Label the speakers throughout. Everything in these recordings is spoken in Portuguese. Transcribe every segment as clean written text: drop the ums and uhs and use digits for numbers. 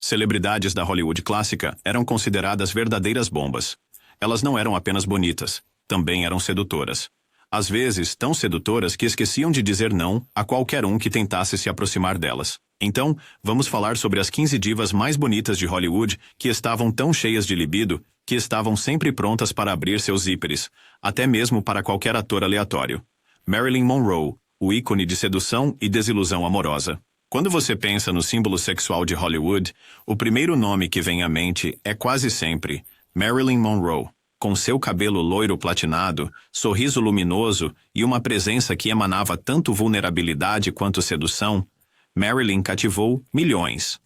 Speaker 1: Celebridades da Hollywood clássica eram consideradas verdadeiras bombas. Elas não eram apenas bonitas, também eram sedutoras. Às vezes, tão sedutoras que esqueciam de dizer não a qualquer um que tentasse se aproximar delas. Então, vamos falar sobre as 15 divas mais bonitas de Hollywood que estavam tão cheias de libido que estavam sempre prontas para abrir seus zíperes, até mesmo para qualquer ator aleatório. Marilyn Monroe, o ícone de sedução e desilusão amorosa. Quando você pensa no símbolo sexual de Hollywood, o primeiro nome que vem à mente é quase sempre Marilyn Monroe. Com seu cabelo loiro platinado, sorriso luminoso e uma presença que emanava tanto vulnerabilidade quanto sedução, Marilyn cativou milhões.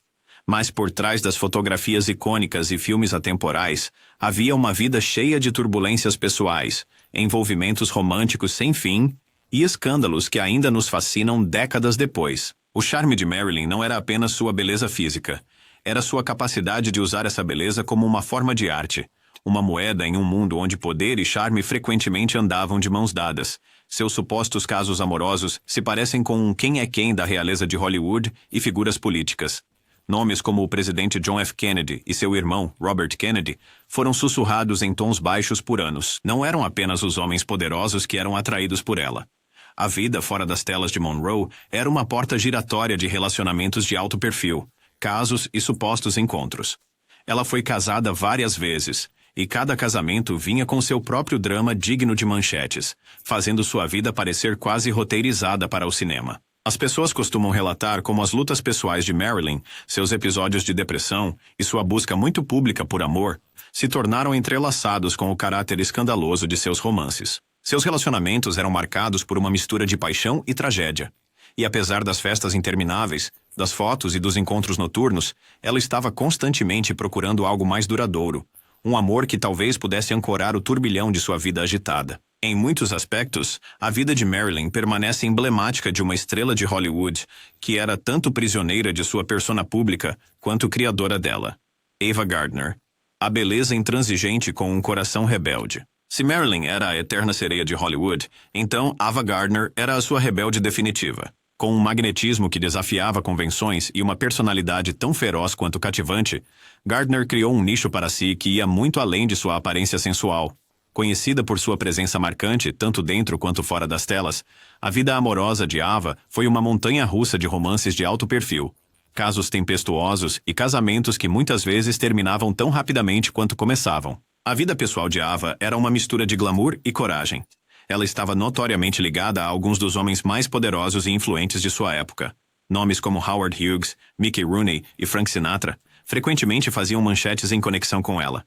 Speaker 1: Mas por trás das fotografias icônicas e filmes atemporais, havia uma vida cheia de turbulências pessoais, envolvimentos românticos sem fim e escândalos que ainda nos fascinam décadas depois. O charme de Marilyn não era apenas sua beleza física, era sua capacidade de usar essa beleza como uma forma de arte. Uma moeda em um mundo onde poder e charme frequentemente andavam de mãos dadas. Seus supostos casos amorosos se parecem com um quem é quem da realeza de Hollywood e figuras políticas. Nomes como o presidente John F. Kennedy e seu irmão, Robert Kennedy, foram sussurrados em tons baixos por anos. Não eram apenas os homens poderosos que eram atraídos por ela. A vida fora das telas de Monroe era uma porta giratória de relacionamentos de alto perfil, casos e supostos encontros. Ela foi casada várias vezes, e cada casamento vinha com seu próprio drama digno de manchetes, fazendo sua vida parecer quase roteirizada para o cinema. As pessoas costumam relatar como as lutas pessoais de Marilyn, seus episódios de depressão e sua busca muito pública por amor se tornaram entrelaçados com o caráter escandaloso de seus romances. Seus relacionamentos eram marcados por uma mistura de paixão e tragédia. E apesar das festas intermináveis, das fotos e dos encontros noturnos, ela estava constantemente procurando algo mais duradouro, um amor que talvez pudesse ancorar o turbilhão de sua vida agitada. Em muitos aspectos, a vida de Marilyn permanece emblemática de uma estrela de Hollywood que era tanto prisioneira de sua persona pública quanto criadora dela. Ava Gardner, a beleza intransigente com um coração rebelde. Se Marilyn era a eterna sereia de Hollywood, então Ava Gardner era a sua rebelde definitiva. Com um magnetismo que desafiava convenções e uma personalidade tão feroz quanto cativante, Gardner criou um nicho para si que ia muito além de sua aparência sensual. Conhecida por sua presença marcante, tanto dentro quanto fora das telas, a vida amorosa de Ava foi uma montanha-russa de romances de alto perfil, casos tempestuosos e casamentos que muitas vezes terminavam tão rapidamente quanto começavam. A vida pessoal de Ava era uma mistura de glamour e coragem. Ela estava notoriamente ligada a alguns dos homens mais poderosos e influentes de sua época. Nomes como Howard Hughes, Mickey Rooney e Frank Sinatra frequentemente faziam manchetes em conexão com ela.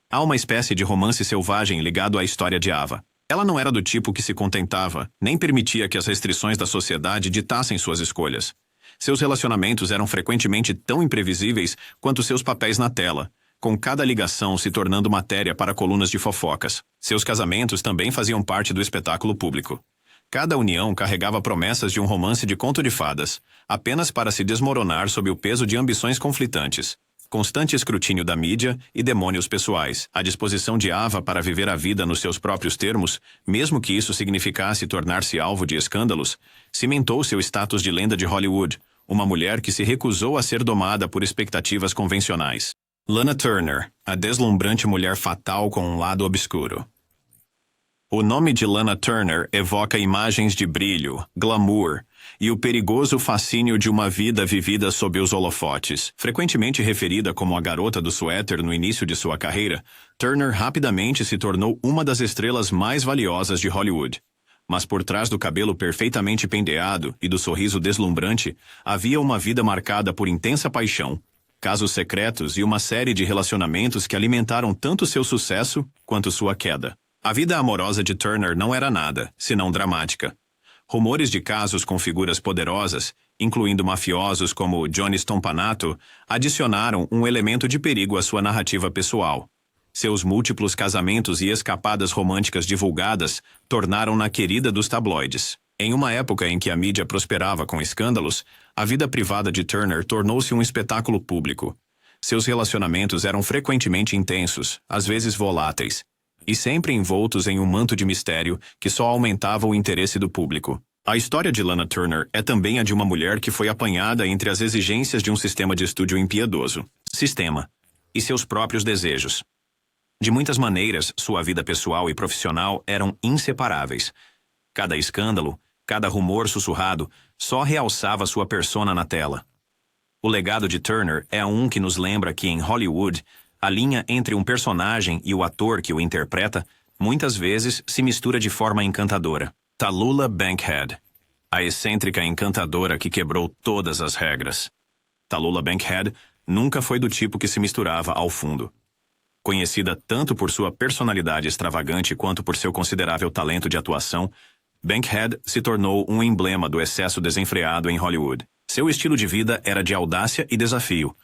Speaker 1: Há uma espécie de romance selvagem ligado à história de Ava. Ela não era do tipo que se contentava, nem permitia que as restrições da sociedade ditassem suas escolhas. Seus relacionamentos eram frequentemente tão imprevisíveis quanto seus papéis na tela, com cada ligação se tornando matéria para colunas de fofocas. Seus casamentos também faziam parte do espetáculo público. Cada união carregava promessas de um romance de conto de fadas, apenas para se desmoronar sob o peso de ambições conflitantes. Constante escrutínio da mídia e demônios pessoais. A disposição de Ava para viver a vida nos seus próprios termos, mesmo que isso significasse tornar-se alvo de escândalos, cimentou seu status de lenda de Hollywood, uma mulher que se recusou a ser domada por expectativas convencionais. Lana Turner, a deslumbrante mulher fatal com um lado obscuro. O nome de Lana Turner evoca imagens de brilho, glamour e o perigoso fascínio de uma vida vivida sob os holofotes. Frequentemente referida como a garota do suéter no início de sua carreira, Turner rapidamente se tornou uma das estrelas mais valiosas de Hollywood. Mas por trás do cabelo perfeitamente penteado e do sorriso deslumbrante, havia uma vida marcada por intensa paixão, casos secretos e uma série de relacionamentos que alimentaram tanto seu sucesso quanto sua queda. A vida amorosa de Turner não era nada, senão dramática. Rumores de casos com figuras poderosas, incluindo mafiosos como Johnny Stompanato, adicionaram um elemento de perigo à sua narrativa pessoal. Seus múltiplos casamentos e escapadas românticas divulgadas tornaram-na querida dos tabloides. Em uma época em que a mídia prosperava com escândalos, a vida privada de Turner tornou-se um espetáculo público. Seus relacionamentos eram frequentemente intensos, às vezes voláteis, e sempre envoltos em um manto de mistério que só aumentava o interesse do público. A história de Lana Turner é também a de uma mulher que foi apanhada entre as exigências de um sistema de estúdio impiedoso, sistema, e seus próprios desejos. De muitas maneiras, sua vida pessoal e profissional eram inseparáveis. Cada escândalo, cada rumor sussurrado, só realçava sua persona na tela. O legado de Turner é um que nos lembra que em Hollywood, a linha entre um personagem e o ator que o interpreta muitas vezes se mistura de forma encantadora. Tallulah Bankhead, a excêntrica encantadora que quebrou todas as regras. Tallulah Bankhead nunca foi do tipo que se misturava ao fundo. Conhecida tanto por sua personalidade extravagante quanto por seu considerável talento de atuação, Bankhead se tornou um emblema do excesso desenfreado em Hollywood. Seu estilo de vida era de audácia e desafio,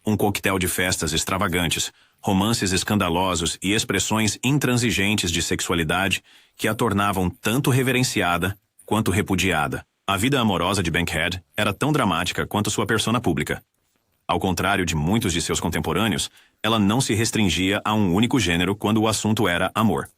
Speaker 1: um coquetel de festas extravagantes, romances escandalosos e expressões intransigentes de sexualidade que a tornavam tanto reverenciada quanto repudiada. A vida amorosa de Bankhead era tão dramática quanto sua persona pública. Ao contrário de muitos de seus contemporâneos, ela não se restringia a um único gênero quando o assunto era amor.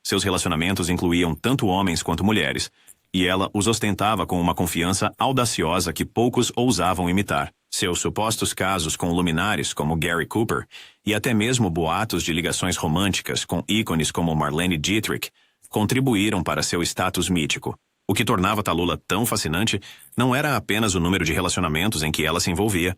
Speaker 1: Seus relacionamentos incluíam tanto homens quanto mulheres, e ela os ostentava com uma confiança audaciosa que poucos ousavam imitar. Seus supostos casos com luminares como Gary Cooper e até mesmo boatos de ligações românticas com ícones como Marlene Dietrich contribuíram para seu status mítico. O que tornava Tallulah tão fascinante não era apenas o número de relacionamentos em que ela se envolvia.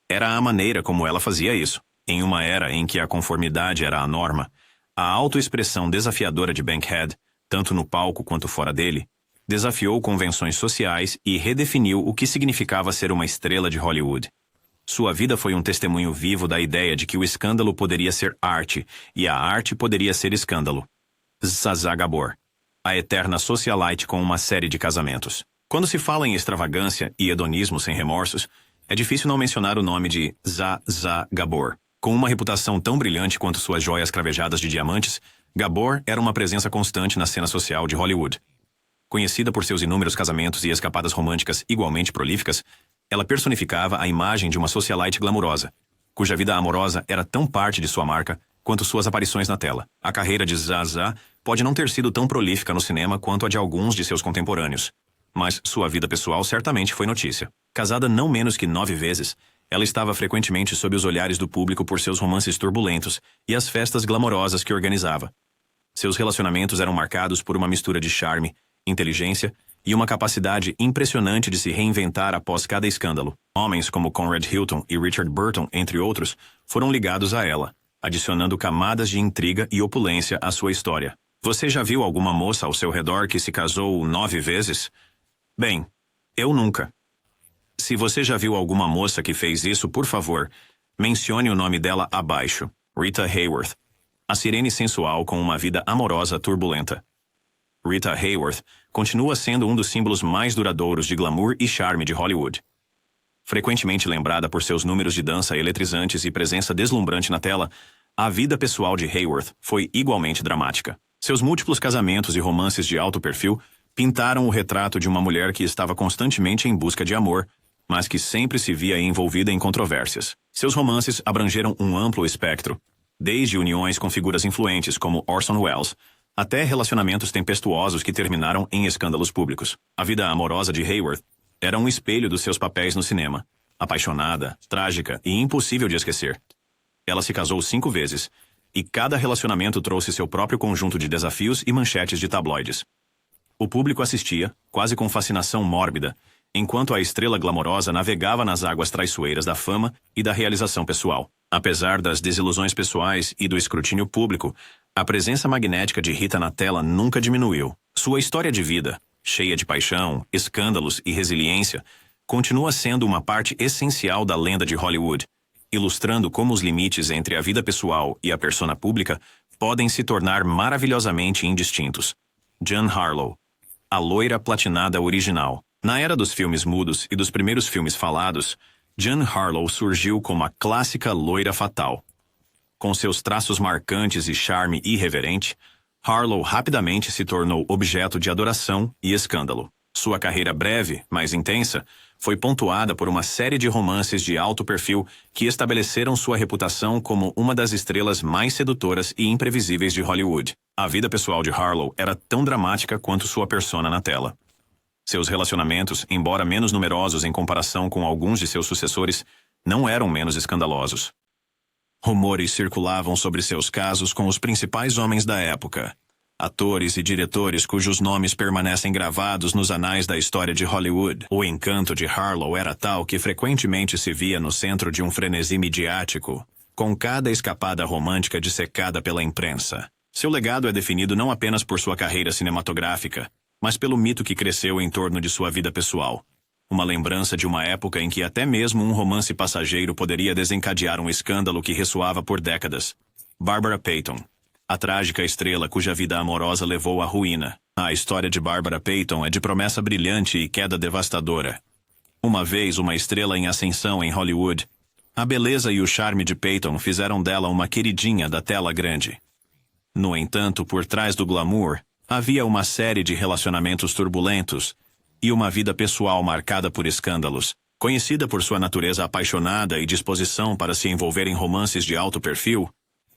Speaker 1: Era a maneira como ela fazia isso. Em uma era em que a conformidade era a norma, a autoexpressão desafiadora de Bankhead, tanto no palco quanto fora dele, desafiou convenções sociais e redefiniu o que significava ser uma estrela de Hollywood. Sua vida foi um testemunho vivo da ideia de que o escândalo poderia ser arte e a arte poderia ser escândalo. Zsa Gabor, a eterna socialite com uma série de casamentos. Quando se fala em extravagância e hedonismo sem remorsos, é difícil não mencionar o nome de Zsa Gabor. Com uma reputação tão brilhante quanto suas joias cravejadas de diamantes, Gabor era uma presença constante na cena social de Hollywood. Conhecida por seus inúmeros casamentos e escapadas românticas igualmente prolíficas, ela personificava a imagem de uma socialite glamurosa, cuja vida amorosa era tão parte de sua marca quanto suas aparições na tela. A carreira de Zsa pode não ter sido tão prolífica no cinema quanto a de alguns de seus contemporâneos, mas sua vida pessoal certamente foi notícia. Casada não menos que 9 vezes, ela estava frequentemente sob os olhares do público por seus romances turbulentos e as festas glamorosas que organizava. Seus relacionamentos eram marcados por uma mistura de charme, inteligência e uma capacidade impressionante de se reinventar após cada escândalo. Homens como Conrad Hilton e Richard Burton, entre outros, foram ligados a ela, adicionando camadas de intriga e opulência à sua história. Você já viu alguma moça ao seu redor que se casou 9 vezes? Bem, eu nunca. Se você já viu alguma moça que fez isso, por favor, mencione o nome dela abaixo. Rita Hayworth, a sirene sensual com uma vida amorosa turbulenta. Rita Hayworth continua sendo um dos símbolos mais duradouros de glamour e charme de Hollywood. Frequentemente lembrada por seus números de dança eletrizantes e presença deslumbrante na tela, a vida pessoal de Hayworth foi igualmente dramática. Seus múltiplos casamentos e romances de alto perfil pintaram o retrato de uma mulher que estava constantemente em busca de amor, mas que sempre se via envolvida em controvérsias. Seus romances abrangeram um amplo espectro, desde uniões com figuras influentes como Orson Welles, até relacionamentos tempestuosos que terminaram em escândalos públicos. A vida amorosa de Hayworth era um espelho dos seus papéis no cinema, apaixonada, trágica e impossível de esquecer. Ela se casou 5 vezes, e cada relacionamento trouxe seu próprio conjunto de desafios e manchetes de tabloides. O público assistia, quase com fascinação mórbida, enquanto a estrela glamourosa navegava nas águas traiçoeiras da fama e da realização pessoal. Apesar das desilusões pessoais e do escrutínio público, a presença magnética de Rita na tela nunca diminuiu. Sua história de vida, cheia de paixão, escândalos e resiliência, continua sendo uma parte essencial da lenda de Hollywood, ilustrando como os limites entre a vida pessoal e a persona pública podem se tornar maravilhosamente indistintos. Jean Harlow, a loira platinada original. Na era dos filmes mudos e dos primeiros filmes falados, Jean Harlow surgiu como a clássica loira fatal. Com seus traços marcantes e charme irreverente, Harlow rapidamente se tornou objeto de adoração e escândalo. Sua carreira breve, mas intensa, foi pontuada por uma série de romances de alto perfil que estabeleceram sua reputação como uma das estrelas mais sedutoras e imprevisíveis de Hollywood. A vida pessoal de Harlow era tão dramática quanto sua persona na tela. Seus relacionamentos, embora menos numerosos em comparação com alguns de seus sucessores, não eram menos escandalosos. Rumores circulavam sobre seus casos com os principais homens da época. Atores e diretores cujos nomes permanecem gravados nos anais da história de Hollywood. O encanto de Harlow era tal que frequentemente se via no centro de um frenesi midiático, com cada escapada romântica dissecada pela imprensa. Seu legado é definido não apenas por sua carreira cinematográfica, mas pelo mito que cresceu em torno de sua vida pessoal. Uma lembrança de uma época em que até mesmo um romance passageiro poderia desencadear um escândalo que ressoava por décadas. Barbara Payton, a trágica estrela cuja vida amorosa levou à ruína. A história de Barbara Payton é de promessa brilhante e queda devastadora. Uma vez uma estrela em ascensão em Hollywood, a beleza e o charme de Payton fizeram dela uma queridinha da tela grande. No entanto, por trás do glamour, havia uma série de relacionamentos turbulentos e uma vida pessoal marcada por escândalos. Conhecida por sua natureza apaixonada e disposição para se envolver em romances de alto perfil,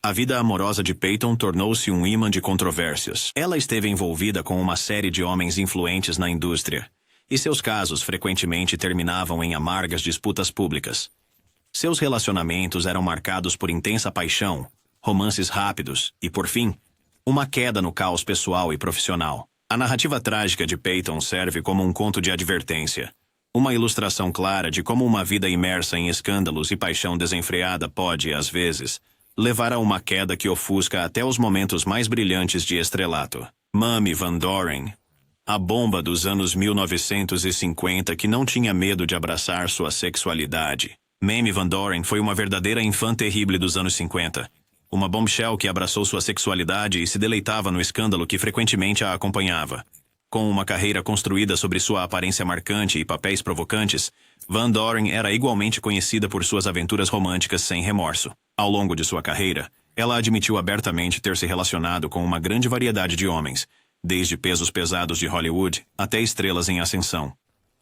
Speaker 1: a vida amorosa de Payton tornou-se um imã de controvérsias. Ela esteve envolvida com uma série de homens influentes na indústria, e seus casos frequentemente terminavam em amargas disputas públicas. Seus relacionamentos eram marcados por intensa paixão, romances rápidos e, por fim, uma queda no caos pessoal e profissional. A narrativa trágica de Payton serve como um conto de advertência, uma ilustração clara de como uma vida imersa em escândalos e paixão desenfreada pode, às vezes, levar a uma queda que ofusca até os momentos mais brilhantes de estrelato. Mamie Van Doren, a bomba dos anos 1950 que não tinha medo de abraçar sua sexualidade. Mamie Van Doren foi uma verdadeira infã terrível dos anos 50. Uma bombshell que abraçou sua sexualidade e se deleitava no escândalo que frequentemente a acompanhava. Com uma carreira construída sobre sua aparência marcante e papéis provocantes, Van Doren era igualmente conhecida por suas aventuras românticas sem remorso. Ao longo de sua carreira, ela admitiu abertamente ter se relacionado com uma grande variedade de homens, desde pesos pesados de Hollywood até estrelas em ascensão.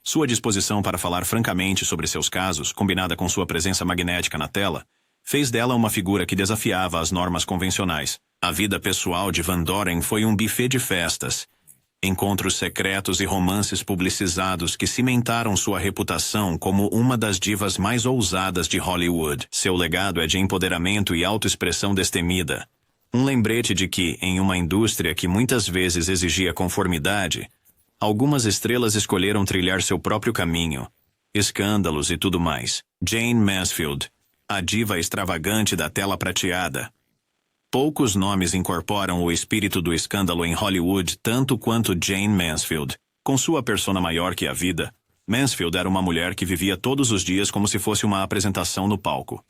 Speaker 1: Sua disposição para falar francamente sobre seus casos, combinada com sua presença magnética na tela, fez dela uma figura que desafiava as normas convencionais. A vida pessoal de Van Doren foi um buffet de festas, encontros secretos e romances publicizados que cimentaram sua reputação como uma das divas mais ousadas de Hollywood. Seu legado é de empoderamento e autoexpressão destemida. Um lembrete de que, em uma indústria que muitas vezes exigia conformidade, algumas estrelas escolheram trilhar seu próprio caminho, escândalos e tudo mais. Jane Mansfield, a diva extravagante da tela prateada. Poucos nomes incorporam o espírito do escândalo em Hollywood tanto quanto Jane Mansfield. Com sua persona maior que a vida, Mansfield era uma mulher que vivia todos os dias como se fosse uma apresentação no palco.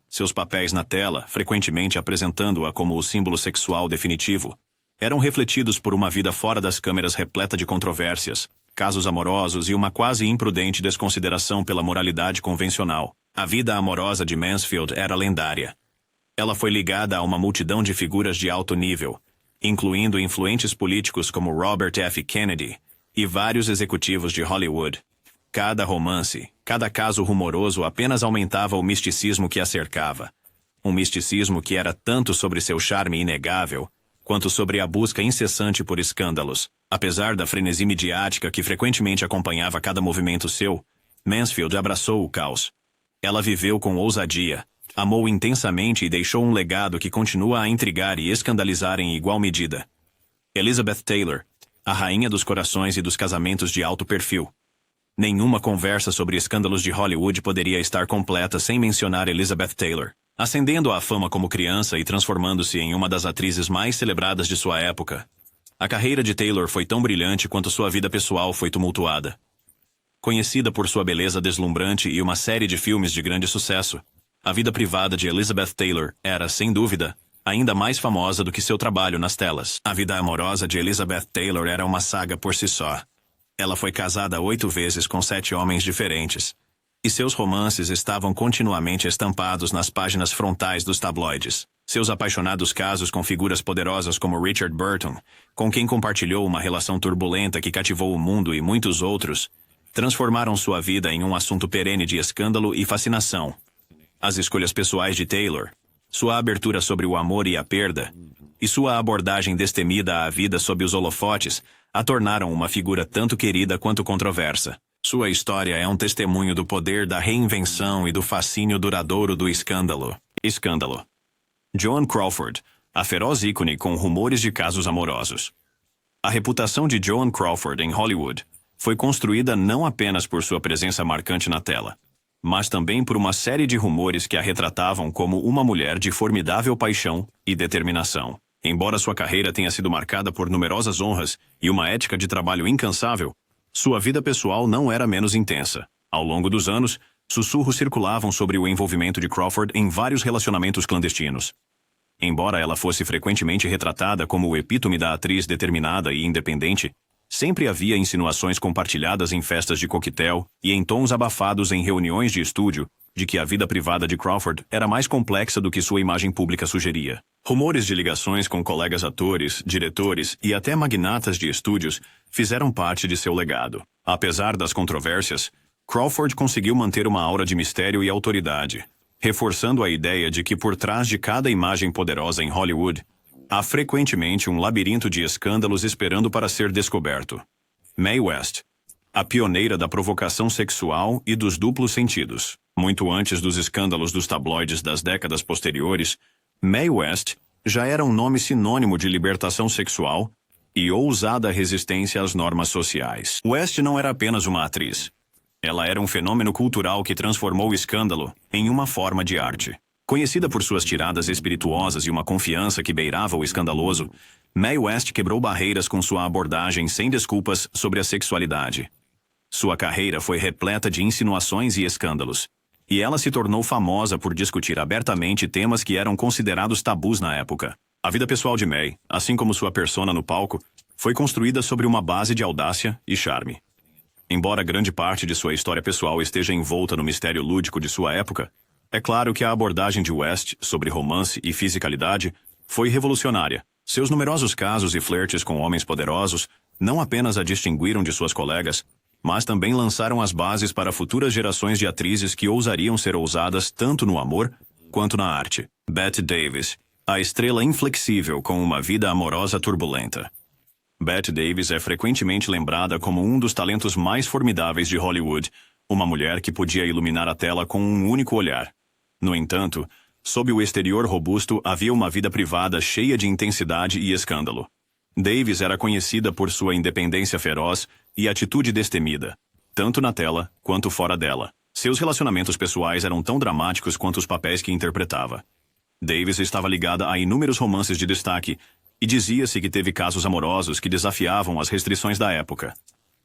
Speaker 1: Seus papéis na tela, frequentemente apresentando-a como o símbolo sexual definitivo, eram refletidos por uma vida fora das câmeras repleta de controvérsias, casos amorosos e uma quase imprudente desconsideração pela moralidade convencional. A vida amorosa de Mansfield era lendária. Ela foi ligada a uma multidão de figuras de alto nível, incluindo influentes políticos como Robert F. Kennedy e vários executivos de Hollywood. Cada romance, cada caso rumoroso apenas aumentava o misticismo que a cercava. Um misticismo que era tanto sobre seu charme inegável, quanto sobre a busca incessante por escândalos. Apesar da frenesi midiática que frequentemente acompanhava cada movimento seu, Mansfield abraçou o caos. Ela viveu com ousadia, amou intensamente e deixou um legado que continua a intrigar e escandalizar em igual medida. Elizabeth Taylor, a rainha dos corações e dos casamentos de alto perfil. Nenhuma conversa sobre escândalos de Hollywood poderia estar completa sem mencionar Elizabeth Taylor. Ascendendo à fama como criança e transformando-se em uma das atrizes mais celebradas de sua época, a carreira de Taylor foi tão brilhante quanto sua vida pessoal foi tumultuada. Conhecida por sua beleza deslumbrante e uma série de filmes de grande sucesso, a vida privada de Elizabeth Taylor era, sem dúvida, ainda mais famosa do que seu trabalho nas telas. A vida amorosa de Elizabeth Taylor era uma saga por si só. Ela foi casada 8 vezes com 7 homens diferentes, e seus romances estavam continuamente estampados nas páginas frontais dos tabloides. Seus apaixonados casos com figuras poderosas como Richard Burton, com quem compartilhou uma relação turbulenta que cativou o mundo e muitos outros, transformaram sua vida em um assunto perene de escândalo e fascinação. As escolhas pessoais de Taylor, sua abertura sobre o amor e a perda, e sua abordagem destemida à vida sob os holofotes, a tornaram uma figura tanto querida quanto controversa. Sua história é um testemunho do poder da reinvenção e do fascínio duradouro do escândalo. Escândalo. Joan Crawford, a feroz ícone com rumores de casos amorosos. A reputação de Joan Crawford em Hollywood foi construída não apenas por sua presença marcante na tela, mas também por uma série de rumores que a retratavam como uma mulher de formidável paixão e determinação. Embora sua carreira tenha sido marcada por numerosas honras e uma ética de trabalho incansável, sua vida pessoal não era menos intensa. Ao longo dos anos, sussurros circulavam sobre o envolvimento de Crawford em vários relacionamentos clandestinos. Embora ela fosse frequentemente retratada como o epítome da atriz determinada e independente, sempre havia insinuações compartilhadas em festas de coquetel e em tons abafados em reuniões de estúdio de que a vida privada de Crawford era mais complexa do que sua imagem pública sugeria. Rumores de ligações com colegas atores, diretores e até magnatas de estúdios fizeram parte de seu legado. Apesar das controvérsias, Crawford conseguiu manter uma aura de mistério e autoridade, reforçando a ideia de que por trás de cada imagem poderosa em Hollywood, há frequentemente um labirinto de escândalos esperando para ser descoberto. Mae West, a pioneira da provocação sexual e dos duplos sentidos. Muito antes dos escândalos dos tabloides das décadas posteriores, Mae West já era um nome sinônimo de libertação sexual e ousada resistência às normas sociais. West não era apenas uma atriz. Ela era um fenômeno cultural que transformou o escândalo em uma forma de arte. Conhecida por suas tiradas espirituosas e uma confiança que beirava o escandaloso, Mae West quebrou barreiras com sua abordagem sem desculpas sobre a sexualidade. Sua carreira foi repleta de insinuações e escândalos, e ela se tornou famosa por discutir abertamente temas que eram considerados tabus na época. A vida pessoal de Mae, assim como sua persona no palco, foi construída sobre uma base de audácia e charme. Embora grande parte de sua história pessoal esteja envolta no mistério lúdico de sua época, é claro que a abordagem de West sobre romance e fisicalidade foi revolucionária. Seus numerosos casos e flertes com homens poderosos não apenas a distinguiram de suas colegas, mas também lançaram as bases para futuras gerações de atrizes que ousariam ser ousadas tanto no amor quanto na arte. Bette Davis, a estrela inflexível com uma vida amorosa turbulenta. Bette Davis é frequentemente lembrada como um dos talentos mais formidáveis de Hollywood, uma mulher que podia iluminar a tela com um único olhar. No entanto, sob o exterior robusto havia uma vida privada cheia de intensidade e escândalo. Davis era conhecida por sua independência feroz e atitude destemida, tanto na tela quanto fora dela. Seus relacionamentos pessoais eram tão dramáticos quanto os papéis que interpretava. Davis estava ligada a inúmeros romances de destaque e dizia-se que teve casos amorosos que desafiavam as restrições da época.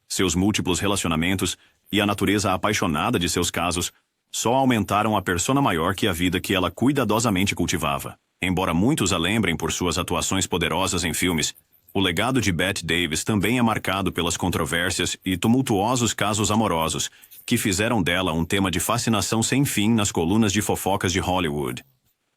Speaker 1: Seus múltiplos relacionamentos e a natureza apaixonada de seus casos só aumentaram a persona maior que a vida que ela cuidadosamente cultivava. Embora muitos a lembrem por suas atuações poderosas em filmes, o legado de Bette Davis também é marcado pelas controvérsias e tumultuosos casos amorosos, que fizeram dela um tema de fascinação sem fim nas colunas de fofocas de Hollywood.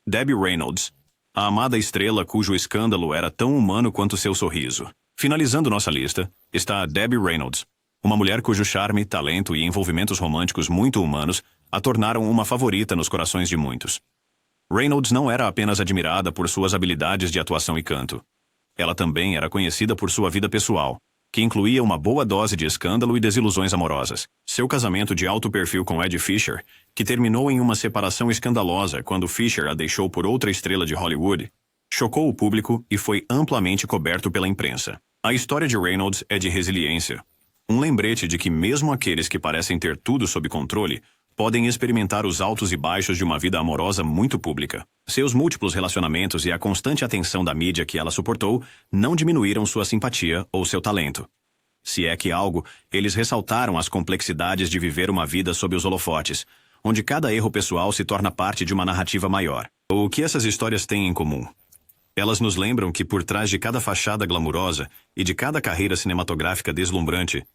Speaker 1: Debbie Reynolds, a amada estrela cujo escândalo era tão humano quanto seu sorriso. Finalizando nossa lista, está a Debbie Reynolds, uma mulher cujo charme, talento e envolvimentos românticos muito humanos a tornaram uma favorita nos corações de muitos. Reynolds não era apenas admirada por suas habilidades de atuação e canto. Ela também era conhecida por sua vida pessoal, que incluía uma boa dose de escândalo e desilusões amorosas. Seu casamento de alto perfil com Eddie Fisher, que terminou em uma separação escandalosa quando Fisher a deixou por outra estrela de Hollywood, chocou o público e foi amplamente coberto pela imprensa. A história de Reynolds é de resiliência. Um lembrete de que mesmo aqueles que parecem ter tudo sob controle podem experimentar os altos e baixos de uma vida amorosa muito pública. Seus múltiplos relacionamentos e a constante atenção da mídia que ela suportou não diminuíram sua simpatia ou seu talento. Se é que algo, eles ressaltaram as complexidades de viver uma vida sob os holofotes, onde cada erro pessoal se torna parte de uma narrativa maior. O que essas histórias têm em comum? Elas nos lembram que por trás de cada fachada glamurosa e de cada carreira cinematográfica deslumbrante,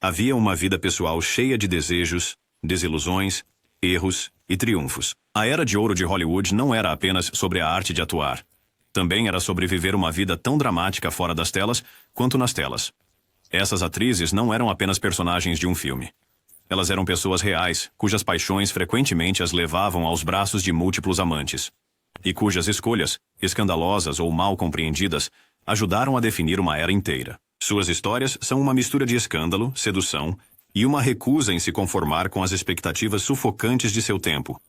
Speaker 1: havia uma vida pessoal cheia de desejos, desilusões, erros e triunfos. A era de ouro de Hollywood não era apenas sobre a arte de atuar. Também era sobre viver uma vida tão dramática fora das telas quanto nas telas. Essas atrizes não eram apenas personagens de um filme. Elas eram pessoas reais, cujas paixões frequentemente as levavam aos braços de múltiplos amantes. E cujas escolhas, escandalosas ou mal compreendidas, ajudaram a definir uma era inteira. Suas histórias são uma mistura de escândalo, sedução e uma recusa em se conformar com as expectativas sufocantes de seu tempo.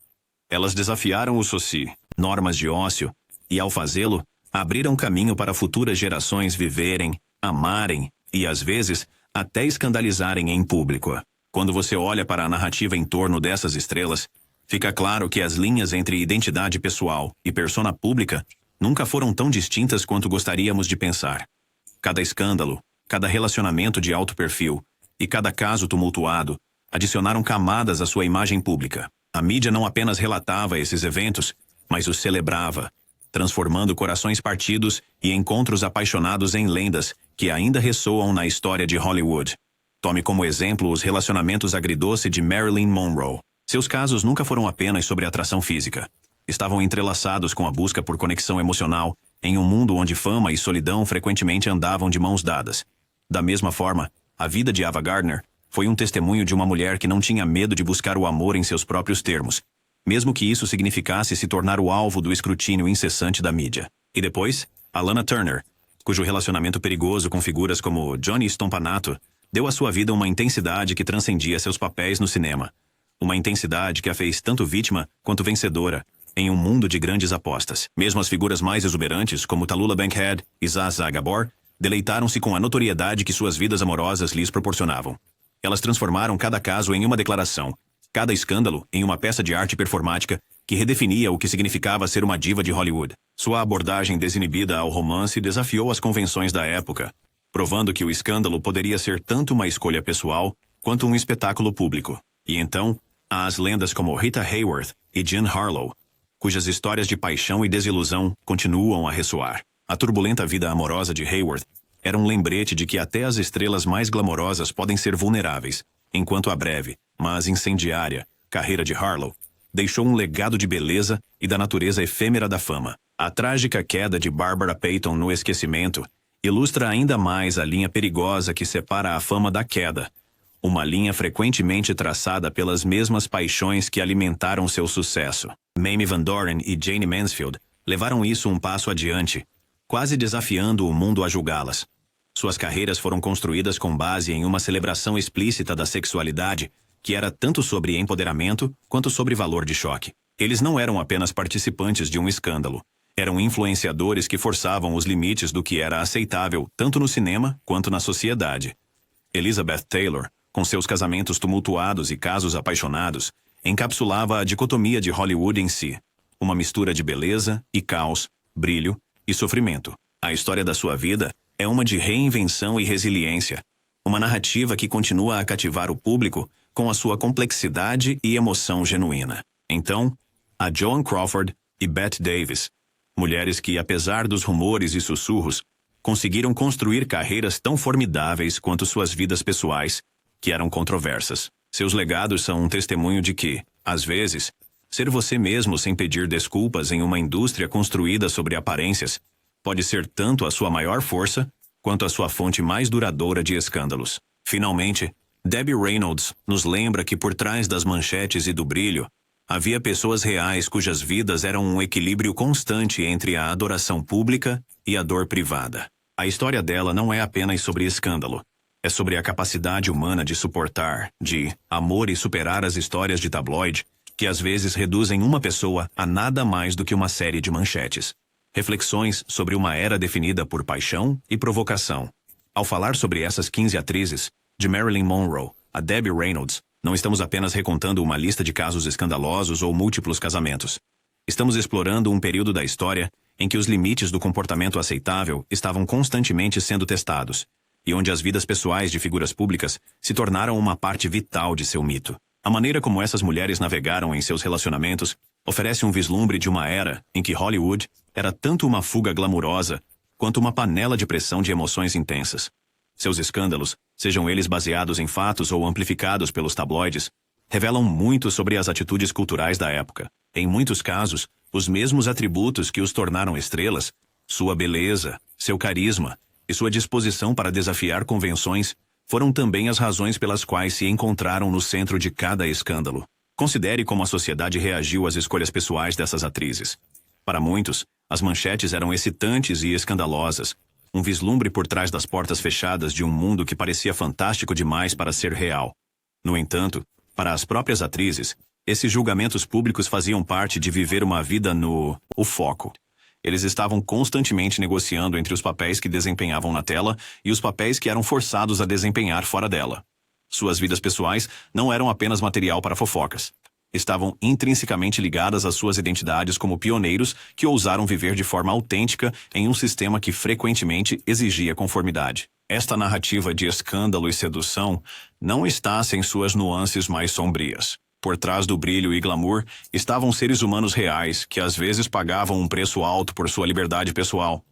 Speaker 1: Elas desafiaram o soci, normas de ócio, e ao fazê-lo, abriram caminho para futuras gerações viverem, amarem e, às vezes, até escandalizarem em público. Quando você olha para a narrativa em torno dessas estrelas, fica claro que as linhas entre identidade pessoal e persona pública nunca foram tão distintas quanto gostaríamos de pensar. Cada escândalo, cada relacionamento de alto perfil e cada caso tumultuado adicionaram camadas à sua imagem pública. A mídia não apenas relatava esses eventos, mas os celebrava, transformando corações partidos e encontros apaixonados em lendas que ainda ressoam na história de Hollywood. Tome como exemplo os relacionamentos agridoce de Marilyn Monroe. Seus casos nunca foram apenas sobre atração física. Estavam entrelaçados com a busca por conexão emocional em um mundo onde fama e solidão frequentemente andavam de mãos dadas. Da mesma forma, a vida de Ava Gardner foi um testemunho de uma mulher que não tinha medo de buscar o amor em seus próprios termos, mesmo que isso significasse se tornar o alvo do escrutínio incessante da mídia. E depois, Lana Turner, cujo relacionamento perigoso com figuras como Johnny Stompanato deu à sua vida uma intensidade que transcendia seus papéis no cinema. Uma intensidade que a fez tanto vítima quanto vencedora, em um mundo de grandes apostas. Mesmo as figuras mais exuberantes, como Tallulah Bankhead e Zsa Zsa Gabor, deleitaram-se com a notoriedade que suas vidas amorosas lhes proporcionavam. Elas transformaram cada caso em uma declaração, cada escândalo em uma peça de arte performática que redefinia o que significava ser uma diva de Hollywood. Sua abordagem desinibida ao romance desafiou as convenções da época, provando que o escândalo poderia ser tanto uma escolha pessoal quanto um espetáculo público. E então, há as lendas como Rita Hayworth e Jean Harlow, cujas histórias de paixão e desilusão continuam a ressoar. A turbulenta vida amorosa de Hayworth era um lembrete de que até as estrelas mais glamorosas podem ser vulneráveis, enquanto a breve, mas incendiária, carreira de Harlow deixou um legado de beleza e da natureza efêmera da fama. A trágica queda de Barbara Payton no esquecimento ilustra ainda mais a linha perigosa que separa a fama da queda, uma linha frequentemente traçada pelas mesmas paixões que alimentaram seu sucesso. Mamie Van Doren e Jayne Mansfield levaram isso um passo adiante, quase desafiando o mundo a julgá-las. Suas carreiras foram construídas com base em uma celebração explícita da sexualidade, que era tanto sobre empoderamento quanto sobre valor de choque. Eles não eram apenas participantes de um escândalo. Eram influenciadores que forçavam os limites do que era aceitável tanto no cinema quanto na sociedade. Elizabeth Taylor, com seus casamentos tumultuados e casos apaixonados, encapsulava a dicotomia de Hollywood em si, uma mistura de beleza e caos, brilho e sofrimento. A história da sua vida é uma de reinvenção e resiliência, uma narrativa que continua a cativar o público com a sua complexidade e emoção genuína. Então, a Joan Crawford e Bette Davis, mulheres que, apesar dos rumores e sussurros, conseguiram construir carreiras tão formidáveis quanto suas vidas pessoais, que eram controversas. Seus legados são um testemunho de que, às vezes, ser você mesmo sem pedir desculpas em uma indústria construída sobre aparências pode ser tanto a sua maior força quanto a sua fonte mais duradoura de escândalos. Finalmente, Debbie Reynolds nos lembra que por trás das manchetes e do brilho, havia pessoas reais cujas vidas eram um equilíbrio constante entre a adoração pública e a dor privada. A história dela não é apenas sobre escândalo. É sobre a capacidade humana de suportar, de amor e superar as histórias de tabloide, que às vezes reduzem uma pessoa a nada mais do que uma série de manchetes. Reflexões sobre uma era definida por paixão e provocação. Ao falar sobre essas 15 atrizes, de Marilyn Monroe a Debbie Reynolds, não estamos apenas recontando uma lista de casos escandalosos ou múltiplos casamentos. Estamos explorando um período da história em que os limites do comportamento aceitável estavam constantemente sendo testados, e onde as vidas pessoais de figuras públicas se tornaram uma parte vital de seu mito. A maneira como essas mulheres navegaram em seus relacionamentos oferece um vislumbre de uma era em que Hollywood era tanto uma fuga glamurosa quanto uma panela de pressão de emoções intensas. Seus escândalos, sejam eles baseados em fatos ou amplificados pelos tabloides, revelam muito sobre as atitudes culturais da época. Em muitos casos, os mesmos atributos que os tornaram estrelas, sua beleza, seu carisma e sua disposição para desafiar convenções, foram também as razões pelas quais se encontraram no centro de cada escândalo. Considere como a sociedade reagiu às escolhas pessoais dessas atrizes. Para muitos, as manchetes eram excitantes e escandalosas, um vislumbre por trás das portas fechadas de um mundo que parecia fantástico demais para ser real. No entanto, para as próprias atrizes, esses julgamentos públicos faziam parte de viver uma vida no foco. Eles estavam constantemente negociando entre os papéis que desempenhavam na tela e os papéis que eram forçados a desempenhar fora dela. Suas vidas pessoais não eram apenas material para fofocas. Estavam intrinsecamente ligadas às suas identidades como pioneiros que ousaram viver de forma autêntica em um sistema que frequentemente exigia conformidade. Esta narrativa de escândalo e sedução não está sem suas nuances mais sombrias. Por trás do brilho e glamour estavam seres humanos reais que às vezes pagavam um preço alto por sua liberdade pessoal.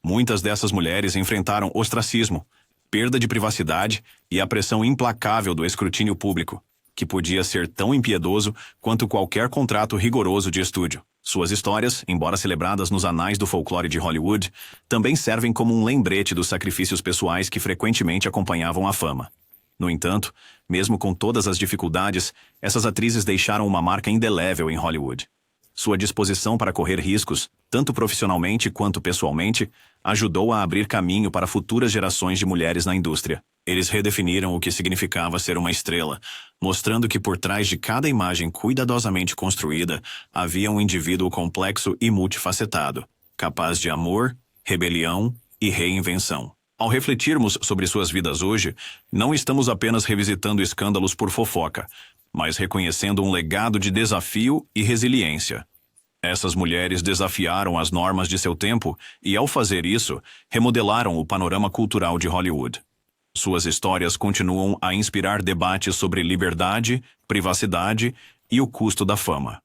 Speaker 1: Muitas dessas mulheres enfrentaram ostracismo, perda de privacidade e a pressão implacável do escrutínio público, que podia ser tão impiedoso quanto qualquer contrato rigoroso de estúdio. Suas histórias, embora celebradas nos anais do folclore de Hollywood, também servem como um lembrete dos sacrifícios pessoais que frequentemente acompanhavam a fama. No entanto, mesmo com todas as dificuldades, essas atrizes deixaram uma marca indelével em Hollywood. Sua disposição para correr riscos, tanto profissionalmente quanto pessoalmente, ajudou a abrir caminho para futuras gerações de mulheres na indústria. Eles redefiniram o que significava ser uma estrela, mostrando que por trás de cada imagem cuidadosamente construída havia um indivíduo complexo e multifacetado, capaz de amor, rebelião e reinvenção. Ao refletirmos sobre suas vidas hoje, não estamos apenas revisitando escândalos por fofoca, mas reconhecendo um legado de desafio e resiliência. Essas mulheres desafiaram as normas de seu tempo e, ao fazer isso, remodelaram o panorama cultural de Hollywood. Suas histórias continuam a inspirar debates sobre liberdade, privacidade e o custo da fama.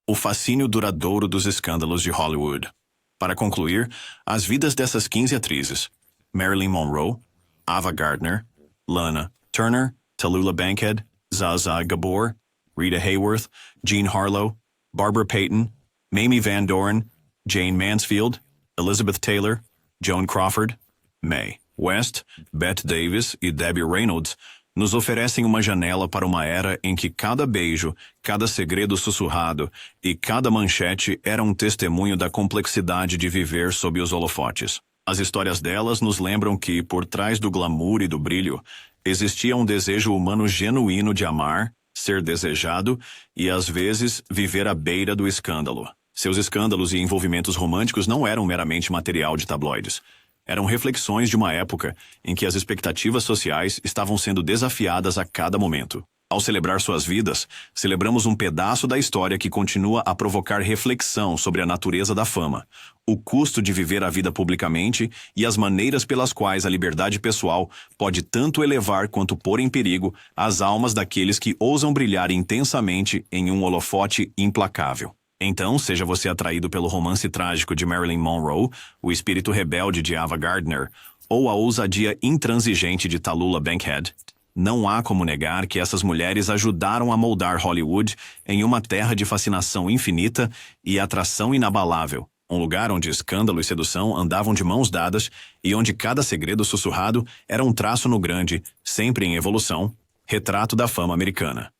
Speaker 1: O fascínio duradouro dos escândalos de Hollywood. Para concluir, as vidas dessas 15 atrizes, Marilyn Monroe, Ava Gardner, Lana Turner, Tallulah Bankhead, Zsa Zsa Gabor, Rita Hayworth, Jean Harlow, Barbara Payton, Mamie Van Doren, Jane Mansfield, Elizabeth Taylor, Joan Crawford, Mae West, Bette Davis e Debbie Reynolds nos oferecem uma janela para uma era em que cada beijo, cada segredo sussurrado e cada manchete era um testemunho da complexidade de viver sob os holofotes. As histórias delas nos lembram que, por trás do glamour e do brilho, existia um desejo humano genuíno de amar, ser desejado e, às vezes, viver à beira do escândalo. Seus escândalos e envolvimentos românticos não eram meramente material de tabloides. Eram reflexões de uma época em que as expectativas sociais estavam sendo desafiadas a cada momento. Ao celebrar suas vidas, celebramos um pedaço da história que continua a provocar reflexão sobre a natureza da fama, o custo de viver a vida publicamente e as maneiras pelas quais a liberdade pessoal pode tanto elevar quanto pôr em perigo as almas daqueles que ousam brilhar intensamente em um holofote implacável. Então, seja você atraído pelo romance trágico de Marilyn Monroe, o espírito rebelde de Ava Gardner, ou a ousadia intransigente de Tallulah Bankhead, não há como negar que essas mulheres ajudaram a moldar Hollywood em uma terra de fascinação infinita e atração inabalável, um lugar onde escândalo e sedução andavam de mãos dadas e onde cada segredo sussurrado era um traço no grande, sempre em evolução, retrato da fama americana.